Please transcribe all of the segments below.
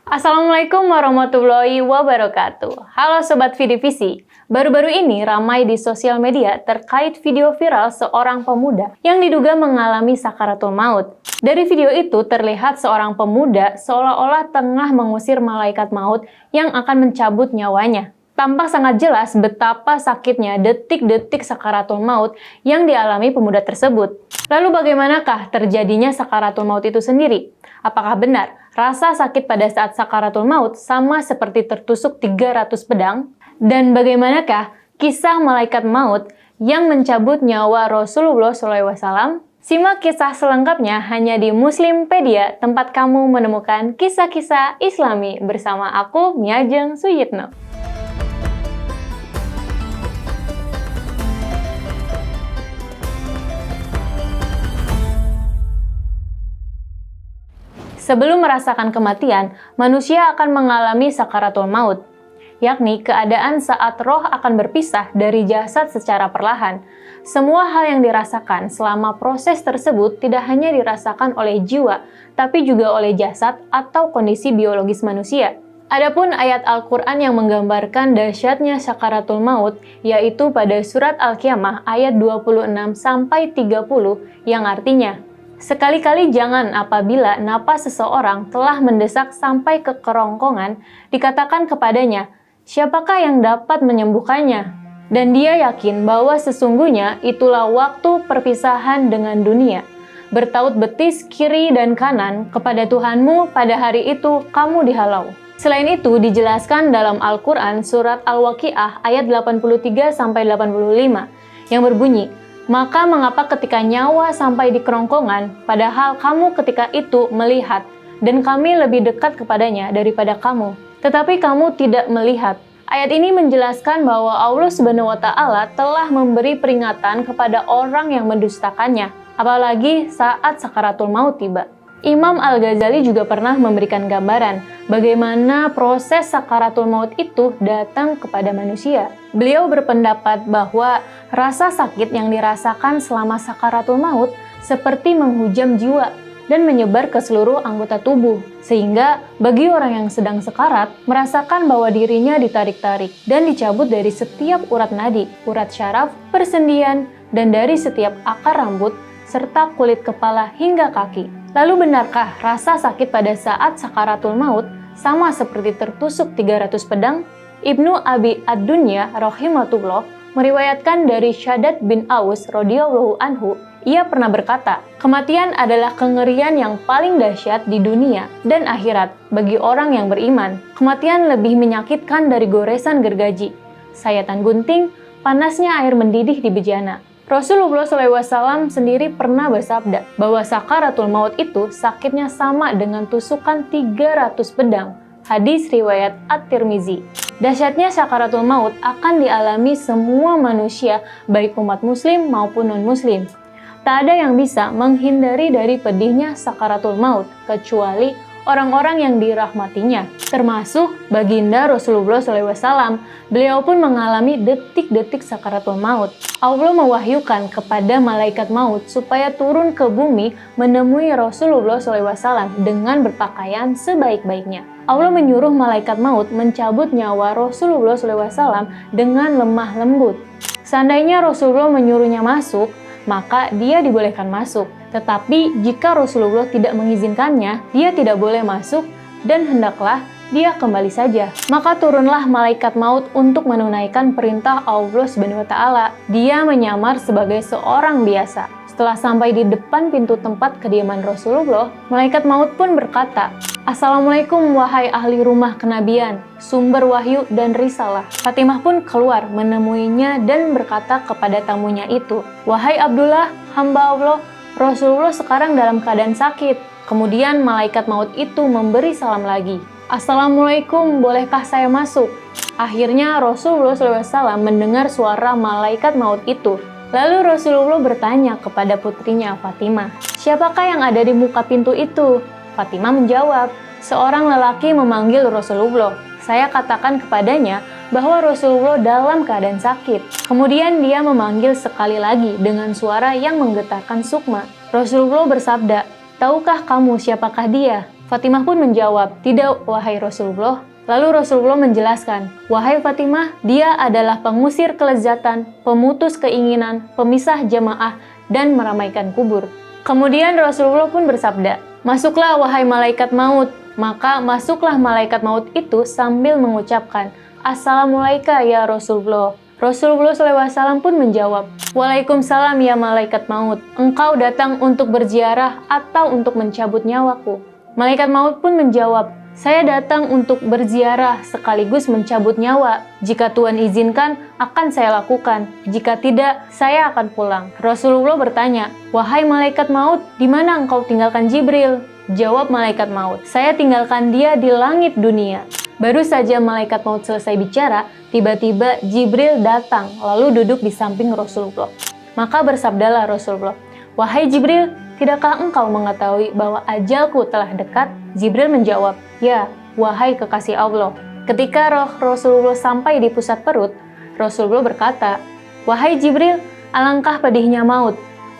Assalamualaikum warahmatullahi wabarakatuh. Halo Sobat Vidivisi. Baru-baru ini ramai di sosial media terkait video viral seorang pemuda yang diduga mengalami sakaratul maut. Dari video itu terlihat seorang pemuda seolah-olah tengah mengusir malaikat maut yang akan mencabut nyawanya. Tampak sangat jelas betapa sakitnya detik-detik sakaratul maut yang dialami pemuda tersebut. Lalu bagaimanakah terjadinya sakaratul maut itu sendiri? Apakah benar rasa sakit pada saat sakaratul maut sama seperti tertusuk 300 pedang? Dan bagaimanakah kisah malaikat maut yang mencabut nyawa Rasulullah SAW? Simak kisah selengkapnya hanya di Muslimpedia, tempat kamu menemukan kisah-kisah Islami bersama aku, Miajeng Suyitno. Sebelum merasakan kematian, manusia akan mengalami sakaratul maut, yakni keadaan saat roh akan berpisah dari jasad secara perlahan. Semua hal yang dirasakan selama proses tersebut tidak hanya dirasakan oleh jiwa, tapi juga oleh jasad atau kondisi biologis manusia. Adapun ayat Al-Quran yang menggambarkan dahsyatnya sakaratul maut, yaitu pada surat Al-Qiyamah ayat 26-30 yang artinya, sekali-kali jangan apabila napas seseorang telah mendesak sampai ke kerongkongan, dikatakan kepadanya, siapakah yang dapat menyembuhkannya? Dan dia yakin bahwa sesungguhnya itulah waktu perpisahan dengan dunia. Bertaut betis kiri dan kanan kepada Tuhanmu pada hari itu kamu dihalau. Selain itu dijelaskan dalam Al-Quran surat Al-Waqiah ayat 83-85 yang berbunyi, maka mengapa ketika nyawa sampai di kerongkongan, padahal kamu ketika itu melihat, dan kami lebih dekat kepadanya daripada kamu, tetapi kamu tidak melihat. Ayat ini menjelaskan bahwa Allah Subhanahu wa Ta'ala telah memberi peringatan kepada orang yang mendustakannya, apalagi saat sakaratul maut tiba. Imam Al-Ghazali juga pernah memberikan gambaran bagaimana proses sakaratul maut itu datang kepada manusia. Beliau berpendapat bahwa rasa sakit yang dirasakan selama sakaratul maut seperti menghujam jiwa dan menyebar ke seluruh anggota tubuh. Sehingga bagi orang yang sedang sekarat, merasakan bahwa dirinya ditarik-tarik dan dicabut dari setiap urat nadi, urat syaraf, persendian, dan dari setiap akar rambut, serta kulit kepala hingga kaki. Lalu benarkah rasa sakit pada saat sakaratul maut sama seperti tertusuk 300 pedang? Ibnu Abi Ad-Dunya rahimahullah meriwayatkan dari Syaddad bin Aus radhiyallahu anhu, ia pernah berkata, kematian adalah kengerian yang paling dahsyat di dunia dan akhirat bagi orang yang beriman. Kematian lebih menyakitkan dari goresan gergaji, sayatan gunting, panasnya air mendidih di bejana. Rasulullah SAW sendiri pernah bersabda bahwa sakaratul maut itu sakitnya sama dengan tusukan 300 pedang. Hadis riwayat At-Tirmizi. Dahsyatnya sakaratul maut akan dialami semua manusia, baik umat muslim maupun non-muslim. Tak ada yang bisa menghindari dari pedihnya sakaratul maut, kecuali orang-orang yang dirahmatinya, termasuk baginda Rasulullah SAW. Beliau pun mengalami detik-detik sakaratul maut. Allah mewahyukan kepada malaikat maut supaya turun ke bumi menemui Rasulullah SAW dengan berpakaian sebaik-baiknya. Allah menyuruh malaikat maut mencabut nyawa Rasulullah SAW dengan lemah lembut. Seandainya Rasulullah menyuruhnya masuk, maka dia dibolehkan masuk. Tetapi jika Rasulullah tidak mengizinkannya, dia tidak boleh masuk dan hendaklah dia kembali saja. Maka turunlah malaikat maut untuk menunaikan perintah Allah Subhanahu wa Ta'ala. Dia menyamar sebagai seorang biasa. Setelah sampai di depan pintu tempat kediaman Rasulullah, malaikat maut pun berkata, Assalamualaikum wahai ahli rumah kenabian, sumber wahyu dan risalah. Fatimah pun keluar menemuinya dan berkata kepada tamunya itu, wahai Abdullah, hamba Allah, Rasulullah sekarang dalam keadaan sakit. Kemudian malaikat maut itu memberi salam lagi. Assalamualaikum, bolehkah saya masuk? Akhirnya Rasulullah SAW mendengar suara malaikat maut itu. Lalu Rasulullah bertanya kepada putrinya Fatimah, siapakah yang ada di muka pintu itu? Fatimah menjawab, seorang lelaki memanggil Rasulullah. Saya katakan kepadanya bahwa Rasulullah dalam keadaan sakit. Kemudian dia memanggil sekali lagi dengan suara yang menggetarkan sukma. Rasulullah bersabda, tahukah kamu siapakah dia? Fatimah pun menjawab, "Tidak, wahai Rasulullah." Lalu Rasulullah menjelaskan, "Wahai Fatimah, dia adalah pengusir kelezatan, pemutus keinginan, pemisah jamaah, dan meramaikan kubur." Kemudian Rasulullah pun bersabda, "Masuklah wahai malaikat maut." Maka masuklah malaikat maut itu sambil mengucapkan, "Assalamualaikum ya Rasulullah." Rasulullah SAW pun menjawab, "Waalaikumsalam ya malaikat maut. Engkau datang untuk berziarah atau untuk mencabut nyawaku?" Malaikat maut pun menjawab, "Saya datang untuk berziarah sekaligus mencabut nyawa. Jika Tuhan izinkan, akan saya lakukan. Jika tidak, saya akan pulang." Rasulullah bertanya, "Wahai malaikat maut, di mana engkau tinggalkan Jibril?" Jawab malaikat maut, "Saya tinggalkan dia di langit dunia." Baru saja malaikat maut selesai bicara, tiba-tiba Jibril datang lalu duduk di samping Rasulullah. Maka bersabdalah Rasulullah, "Wahai Jibril, tidakkah engkau mengetahui bahwa ajalku telah dekat?" Jibril menjawab, "Ya, wahai kekasih Allah." Ketika roh Rasulullah sampai di pusat perut, Rasulullah berkata, "Wahai Jibril, alangkah pedihnya maut."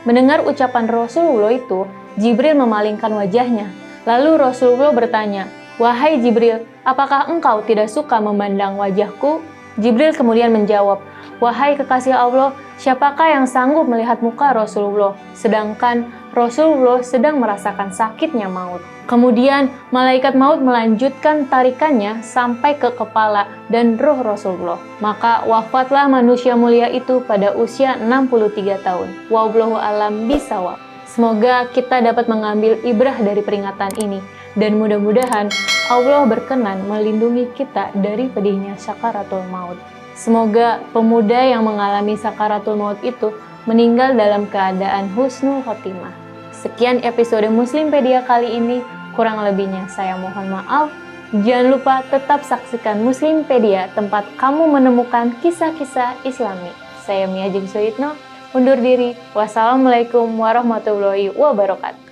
Mendengar ucapan Rasulullah itu, Jibril memalingkan wajahnya. Lalu Rasulullah bertanya, "Wahai Jibril, apakah engkau tidak suka memandang wajahku?" Jibril kemudian menjawab, "Wahai kekasih Allah, siapakah yang sanggup melihat muka Rasulullah, sedangkan Rasulullah sedang merasakan sakitnya maut." Kemudian malaikat maut melanjutkan tarikannya sampai ke kepala dan roh Rasulullah. Maka wafatlah manusia mulia itu pada usia 63 tahun. Wallahu a'lam bishawab. Semoga kita dapat mengambil ibrah dari peringatan ini, dan mudah-mudahan Allah berkenan melindungi kita dari pedihnya sakaratul maut. Semoga pemuda yang mengalami sakaratul maut itu meninggal dalam keadaan husnul khotimah. Sekian episode Muslimpedia kali ini, kurang lebihnya saya mohon maaf. Jangan lupa tetap saksikan Muslimpedia, tempat kamu menemukan kisah-kisah Islami. Saya Mia Jeng Suyitno, undur diri. Wassalamualaikum warahmatullahi wabarakatuh.